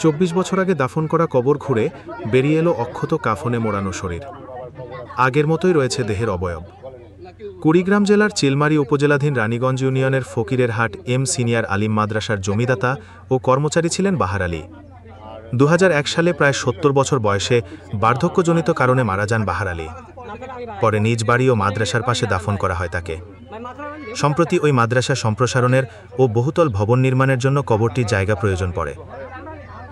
২৪ বছর আগে দাফন করা কবর ঘুরে বেরিয়ে এলো অক্ষত কাফনে মোড়ানো শরীর। আগের মতোই রয়েছে দেহের অবয়ব। কুড়িগ্রাম জেলার চিলমারী উপজেলাধীন রানীগঞ্জ ইউনিয়নের ফকিরের হাট এম সিনিয়র আলিম মাদ্রাসার জমিদাতা ও কর্মচারী ছিলেন বাহার আলী। ২০০১ সালে প্রায় ৭০ বছর বয়সে বার্ধক্যজনিত কারণে মারা যান বাহার আলী। পরে নিজ বাড়ি ও মাদ্রাসার পাশে দাফন করা হয় তাকে। সম্প্রতি ওই মাদ্রাসা সম্প্রসারণের ও বহুতল ভবন নির্মাণের জন্য কবরটির জায়গা প্রয়োজন পড়ে।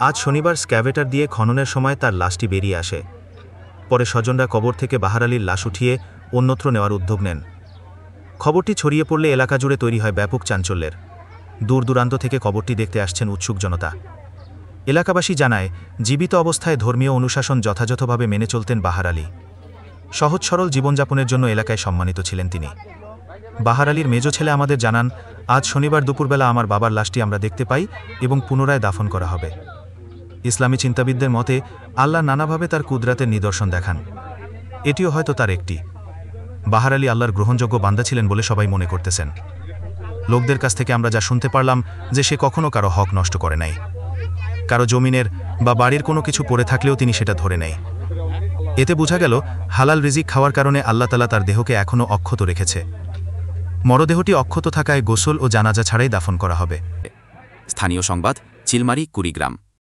আজ শনিবার স্ক্যাভেটার দিয়ে খননের সময় তার লাশটি বেরিয়ে আসে। পরে স্বজনরা কবর থেকে বাহার আলীর লাশ উঠিয়ে অন্যত্র নেওয়ার উদ্যোগ নেন। খবরটি ছড়িয়ে পড়লে এলাকা জুড়ে তৈরি হয় ব্যাপক চাঞ্চল্যের। দূর দূরান্ত থেকে কবরটি দেখতে আসছেন উৎসুক জনতা। এলাকাবাসী জানায়, জীবিত অবস্থায় ধর্মীয় অনুশাসন যথাযথভাবে মেনে চলতেন বাহার আলী। সহজ সরল জীবনযাপনের জন্য এলাকায় সম্মানিত ছিলেন তিনি। বাহার আলীর মেজ ছেলে আমাদের জানান, আজ শনিবার দুপুরবেলা আমার বাবার লাশটি আমরা দেখতে পাই এবং পুনরায় দাফন করা হবে। ইসলামী চিন্তাবিদদের মতে আল্লাহ নানাভাবে তার কুদরাতের নিদর্শন দেখান। এটিও হয়তো তার একটি। বাহার আলী আল্লাহর গ্রহণযোগ্য বান্দা ছিলেন বলে সবাই মনে করতেছেন। লোকদের কাছ থেকে আমরা যা শুনতে পারলাম যে সে কখনো কারো হক নষ্ট করে নাই। কারো জমিনের বা বাড়ির কোনো কিছু পড়ে থাকলেও তিনি সেটা ধরে নেয়। এতে বোঝা গেল হালাল রিজিক খাওয়ার কারণে আল্লাহ তাআলা তার দেহকে এখনও অক্ষত রেখেছে। মরদেহটি অক্ষত থাকায় গোসল ও জানাজা ছাড়াই দাফন করা হবে। স্থানীয় সংবাদ, চিলমারী, কুড়িগ্রাম।